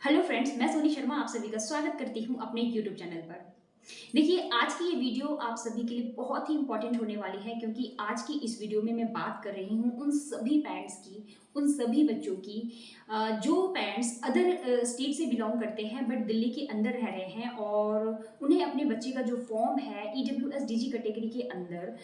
Hello friends, मैं सोनी शर्मा आप सभी का स्वागत करती हूँ अपने यूट्यूब चैनल पर। देखिए, आज की ये वीडियो आप सभी के लिए बहुत ही इंपॉर्टेंट होने वाली है क्योंकि आज की इस वीडियो में मैं बात कर रही हूँ उन सभी पेरेंट्स की, उन सभी बच्चों की जो पेरेंट्स अदर स्टेट से बिलोंग करते हैं बट दिल्ली के अंदर रह रहे हैं और उन्हें अपने बच्चे का जो फॉर्म है ईडब्ल्यूएस डीजी कैटेगरी के अंदर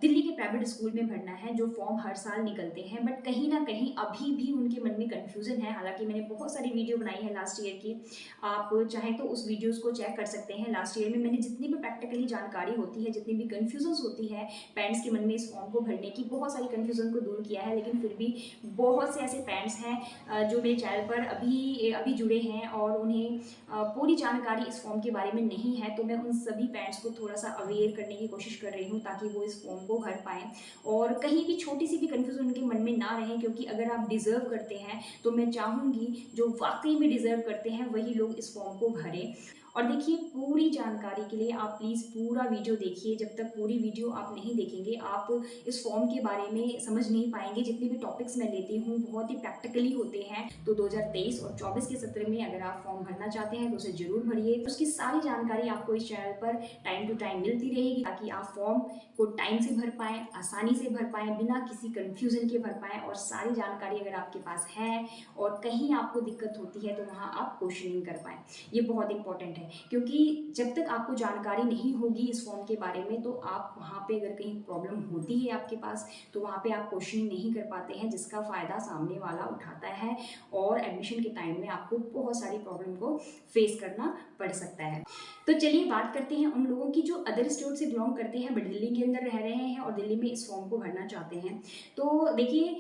दिल्ली के प्राइवेट स्कूल में भरना है, जो फॉर्म हर साल निकलते हैं बट कहीं ना कहीं अभी भी उनके मन में कन्फ्यूजन है। हालांकि मैंने बहुत सारी वीडियो बनाई है लास्ट ईयर की, आप चाहें तो उस वीडियोस को चेक कर सकते हैं। लास्ट ईयर में मैंने जितनी भी प्रैक्टिकली जानकारी होती है, जितनी भी कन्फ्यूजन्स होती है पेरेंट्स के मन में इस फॉर्म को भरने की, बहुत सारी कन्फ्यूजन को दूर किया है। लेकिन फिर भी बहुत से ऐसे पेरेंट्स हैं जो मेरे चैनल पर अभी अभी जुड़े हैं और उन्हें पूरी जानकारी इस फॉर्म के बारे में नहीं है। तो मैं उन सभी पेरेंट्स को थोड़ा सा अवेयर करने की कोशिश कर रही हूँ ताकि वो इस फॉर्म को भर पाएँ और कहीं भी छोटी सी भी कन्फ्यूजन उनके मन में ना रहे, क्योंकि अगर आप डिजर्व करते हैं तो मैं चाहूँगी जो वाकई में डिजर्व करते हैं वही लोग इस फॉर्म को भरें। और देखिए, पूरी जानकारी के लिए आप प्लीज़ पूरा वीडियो देखिए। जब तक पूरी वीडियो आप नहीं देखेंगे आप इस फॉर्म के बारे में समझ नहीं पाएंगे। जितने भी टॉपिक्स मैं लेती हूँ बहुत ही प्रैक्टिकली होते हैं। तो 2023 और 24 के सत्र में अगर आप फॉर्म भरना चाहते हैं तो उसे जरूर भरिए। उसकी सारी जानकारी आपको इस चैनल पर टाइम टू टाइम मिलती रहेगी ताकि आप फॉर्म को टाइम से भर पाएँ, आसानी से भर पाएँ, बिना किसी कन्फ्यूजन के भर पाएँ। और सारी जानकारी अगर आपके पास है और कहीं आपको दिक्कत होती है तो वहाँ आप क्वेश्चनिंग कर पाएँ। ये बहुत इंपॉर्टेंट है क्योंकि जब तक आपको जानकारी नहीं होगी इस फॉर्म के बारे में तो आप वहाँ पे अगर कहीं प्रॉब्लम होती है आपके पास तो वहाँ पे आप क्वेश्चनिंग नहीं कर पाते हैं, जिसका फ़ायदा सामने वाला उठाता है और एडमिशन के टाइम में आपको बहुत सारी प्रॉब्लम को फेस करना पड़ सकता है। तो चलिए बात करते हैं उन लोगों की जो अदर स्टेट से बिलोंग करते हैं बट दिल्ली के अंदर रह रहे हैं और दिल्ली में इस फॉर्म को भरना चाहते हैं। तो देखिए,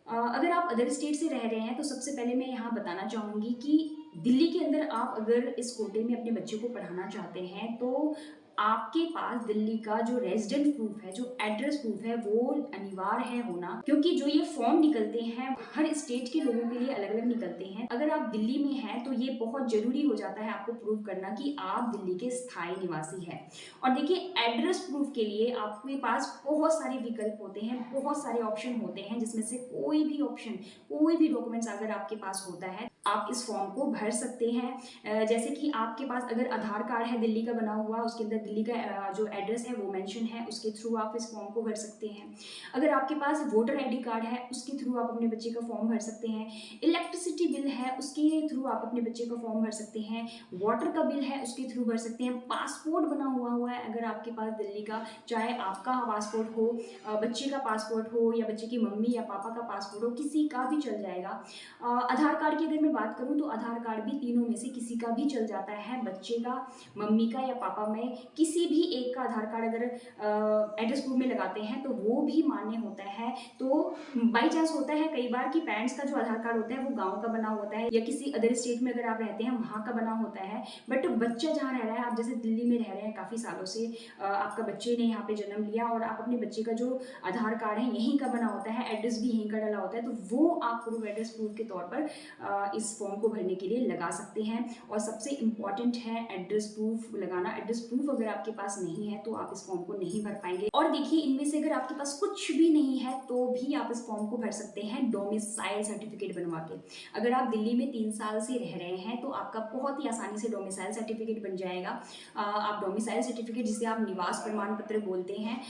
अगर आप अदर स्टेट से रह रहे हैं तो सबसे पहले मैं यहाँ बताना चाहूँगी कि दिल्ली के अंदर आप अगर इस कोटे में अपने बच्चे को पढ़ाना चाहते हैं तो आपके पास दिल्ली का जो रेजिडेंट प्रूफ है, जो एड्रेस प्रूफ है, वो अनिवार्य है होना। क्योंकि जो ये फॉर्म निकलते हैं हर स्टेट के लोगों के लिए अलग अलग निकलते हैं। अगर आप दिल्ली में हैं तो ये बहुत जरूरी हो जाता है आपको प्रूव करना कि आप दिल्ली के स्थायी निवासी हैं। और देखिए, एड्रेस प्रूफ के लिए आपके पास बहुत सारे विकल्प होते हैं, बहुत सारे ऑप्शन होते हैं, जिसमें से कोई भी ऑप्शन, कोई भी डॉक्यूमेंट्स अगर आपके पास होता है आप इस फॉर्म को भर सकते हैं। जैसे कि आपके पास अगर आधार कार्ड है दिल्ली का बना हुआ, उसके अंदर दिल्ली का जो एड्रेस है वो मेंशन है, उसके थ्रू आप इस फॉर्म को भर सकते हैं। अगर आपके पास वोटर आईडी कार्ड है उसके थ्रू आप अपने बच्चे का फॉर्म भर सकते हैं। इलेक्ट्रिसिटी बिल है उसके थ्रू आप अपने बच्चे का फॉर्म भर सकते हैं। वाटर का बिल है उसके थ्रू भर सकते हैं। पासपोर्ट बना हुआ है अगर आपके पास दिल्ली का, चाहे आपका पासपोर्ट हो, बच्चे का पासपोर्ट हो या बच्चे की मम्मी या पापा का पासपोर्ट हो, किसी का भी चल जाएगा। आधार कार्ड की अगर मैं बात करूं तो आधार कार्ड भी तीनों में से किसी का भी चल जाता है, बच्चे का, मम्मी का या पापा में किसी भी एक का आधार कार्ड अगर एड्रेस प्रूफ में लगाते हैं तो वो भी मान्य होता है। तो बाई चांस होता है कई बार कि पेरेंट्स का जो आधार कार्ड होता है वो गाँव का बना होता है या किसी अदर स्टेट में अगर आप रहते हैं वहाँ का बना होता है, बट बच्चा जहाँ रह रहा है, आप जैसे दिल्ली में रह रहे हैं काफ़ी सालों से, आपका बच्चे ने यहाँ पे जन्म लिया और आप अपने बच्चे का जो आधार कार्ड है यहीं का बना होता है, एड्रेस भी यहीं का डला होता है, तो वो आप प्रूफ, एड्रेस प्रूफ के तौर पर इस फॉर्म को भरने के लिए लगा सकते हैं। और सबसे इम्पॉर्टेंट है एड्रेस प्रूफ लगाना। एड्रेस प्रूफ अगर आपके पास नहीं है तो आप इस फॉर्म को नहीं भर पाएंगे। और देखिए, इनमें से अगर आपके पास कुछ भी नहीं है तो भी आप इस फॉर्म को भर सकते हैं डोमिसाइल सर्टिफिकेट बनवा के। अगर आप दिल्ली में 3 साल से रह रहे हैं तो आपका बहुत ही आसानी से डोमिसाइल सर्टिफिकेट बन जाएगा। आप डोमिसाइल सर्टिफिकेट, जिसे आप निवास प्रमाण पत्र बोलते हैं,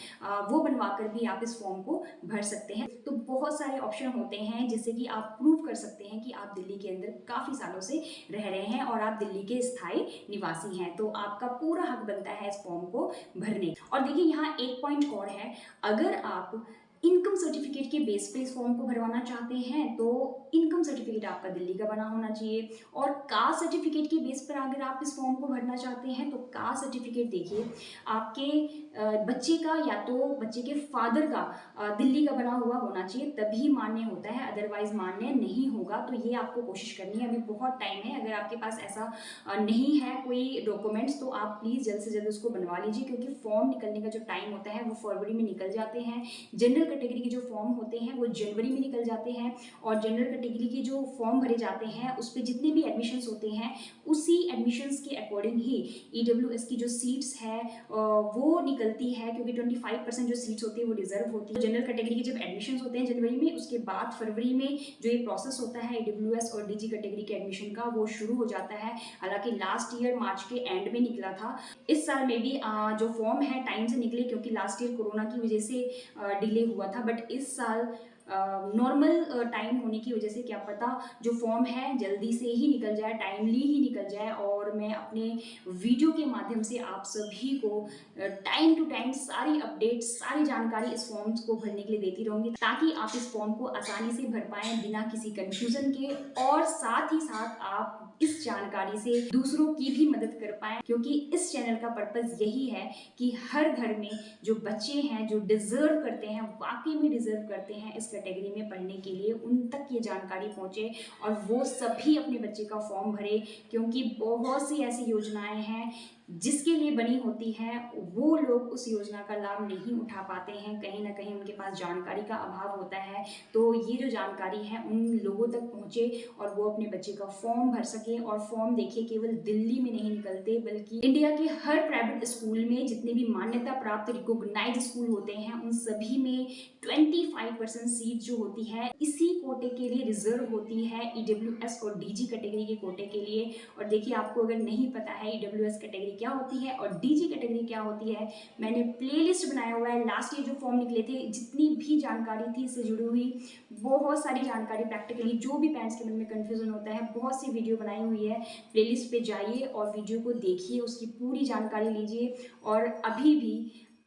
वो बनवा कर भी आप इस फॉर्म को भर सकते हैं। तो बहुत सारे ऑप्शन होते हैं जिससे कि आप प्रूव कर सकते हैं कि आप दिल्ली के अंदर काफ़ी सालों से रह रहे हैं और आप दिल्ली के स्थायी निवासी हैं। तो आपका पूरा हक बनता है इस फॉर्म को भरने। और देखिए, यहाँ एक पॉइंट और है, अगर आप इनकम सर्टिफिकेट के बेस पे इस फॉर्म को भरवाना चाहते हैं तो इनकम सर्टिफिकेट आपका दिल्ली का बना होना चाहिए। और कास्ट सर्टिफिकेट के बेस पर अगर आप इस फॉर्म को भरना चाहते हैं तो कास्ट सर्टिफिकेट देखिए आपके बच्चे का या तो बच्चे के फादर का दिल्ली का बना हुआ होना चाहिए, तभी मान्य होता है, अदरवाइज मान्य नहीं होगा। तो ये आपको कोशिश करनी है, अभी बहुत टाइम है। अगर आपके पास ऐसा नहीं है कोई डॉक्यूमेंट्स तो आप प्लीज़ जल्द से जल्द उसको बनवा लीजिए, क्योंकि फॉर्म निकलने का जो टाइम होता है वो फरवरी में निकल जाते हैं। जनरल कैटेगरी के जो फॉर्म होते हैं वो जनवरी में निकल जाते हैं, और जनरल कैटेगरी के जो फॉर्म भरे जाते हैं उस पर जितने भी एडमिशन्स होते हैं उसी एडमिशन्स के अकॉर्डिंग ही ईडब्ल्यूएस की जो सीट्स है वो निकलती है, क्योंकि 25% जो सीट्स होती है वो रिजर्व होती है। जनरल कैटेगरी के जब एडमिशन्स होते हैं जनवरी में, उसके बाद फरवरी में जो ये प्रोसेस होता है ईडब्ल्यूएस और डीजी कैटेगरी के एडमिशन का वो शुरू हो जाता है। हालांकि लास्ट ईयर मार्च के एंड में निकला था, इस साल में भी जो फॉर्म है टाइम से निकले, क्योंकि लास्ट ईयर कोरोना की वजह से डिले हुआ था, बट इस साल नॉर्मल टाइम होने की वजह से क्या पता जो फॉर्म है जल्दी से ही निकल जाए, टाइमली ही निकल जाए। और मैं अपने वीडियो के माध्यम से आप सभी को टाइम टू टाइम सारी अपडेट, सारी जानकारी इस फॉर्म्स को भरने के लिए देती रहूंगी, ताकि आप इस फॉर्म को आसानी से भर पाएं बिना किसी कंफ्यूजन के, और साथ ही साथ आप इस जानकारी से दूसरों की भी मदद कर पाएं, क्योंकि इस चैनल का पर्पस यही है कि हर घर में जो बच्चे हैं जो डिजर्व करते हैं, वाकई में डिजर्व करते हैं इस कैटेगरी में पढ़ने के लिए, उन तक ये जानकारी पहुंचे और वो सभी अपने बच्चे का फॉर्म भरे। क्योंकि बहुत सी ऐसी योजनाएं हैं जिसके लिए बनी होती है, वो लोग उस योजना का लाभ नहीं उठा पाते हैं, कहीं ना कहीं उनके पास जानकारी का अभाव होता है। तो ये जो जानकारी है उन लोगों तक पहुंचे और वो अपने बच्चे का फॉर्म भर सके। और फॉर्म देखिए केवल दिल्ली में नहीं निकलते, बल्कि इंडिया के हर प्राइवेट स्कूल में जितने भी मान्यता प्राप्त रिकॉग्नाइज्ड स्कूल होते हैं उन सभी में 25% सीट जो होती है इसी कोटे के लिए रिजर्व होती है, ईडब्ल्यूएस और डीजी कैटेगरी के कोटे के लिए। और देखिए आपको अगर नहीं पता है ईडब्ल्यूएस कैटेगरी क्या होती है और डीजी कैटेगरी क्या होती है, मैंने प्लेलिस्ट बनाया हुआ है। लास्ट ईयर जो फॉर्म निकले थे जितनी भी जानकारी थी इससे जुड़ी हुई बहुत सारी जानकारी, प्रैक्टिकली जो भी पेरेंट्स के मन में कंफ्यूजन होता है, बहुत सी वीडियो बनाई हुई है। प्लेलिस्ट पे जाइए और वीडियो को देखिए, उसकी पूरी जानकारी लीजिए। और अभी भी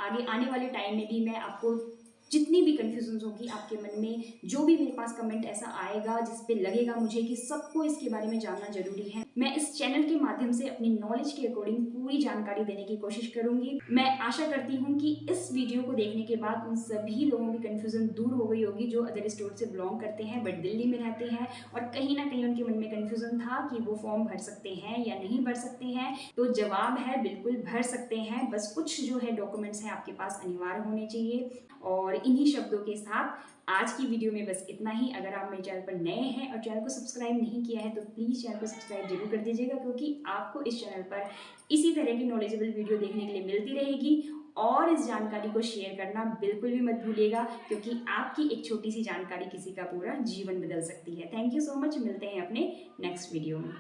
आगे आने वाले टाइम में भी मैं आपको जितनी भी कंफ्यूजन होगी आपके मन में, जो भी मेरे पास कमेंट ऐसा आएगा जिस पे लगेगा मुझे कि सबको इसके बारे में जानना जरूरी है, मैं इस चैनल के माध्यम से अपनी नॉलेज के अकॉर्डिंग पूरी जानकारी देने की कोशिश करूंगी। मैं आशा करती हूँ कि इस वीडियो को देखने के बाद उन सभी लोगों की कंफ्यूजन दूर हो गई होगी जो अदर स्टेट से बिलोंग करते हैं बट दिल्ली में रहते हैं, और कहीं ना कहीं उनके मन में कंफ्यूजन था कि वो फॉर्म भर सकते हैं या नहीं भर सकते हैं। तो जवाब है बिल्कुल भर सकते हैं, बस कुछ जो है डॉक्यूमेंट्स हैं आपके पास अनिवार्य होने चाहिए। और इन्हीं शब्दों के साथ आज की वीडियो में बस इतना ही। अगर आप मेरे चैनल पर नए हैं और चैनल को सब्सक्राइब नहीं किया है तो प्लीज़ चैनल को सब्सक्राइब जरूर कर दीजिएगा, क्योंकि आपको इस चैनल पर इसी तरह की नॉलेजेबल वीडियो देखने के लिए मिलती रहेगी। और इस जानकारी को शेयर करना बिल्कुल भी मत भूलिएगा, क्योंकि आपकी एक छोटी सी जानकारी किसी का पूरा जीवन बदल सकती है। थैंक यू सो मच, मिलते हैं अपने नेक्स्ट वीडियो में।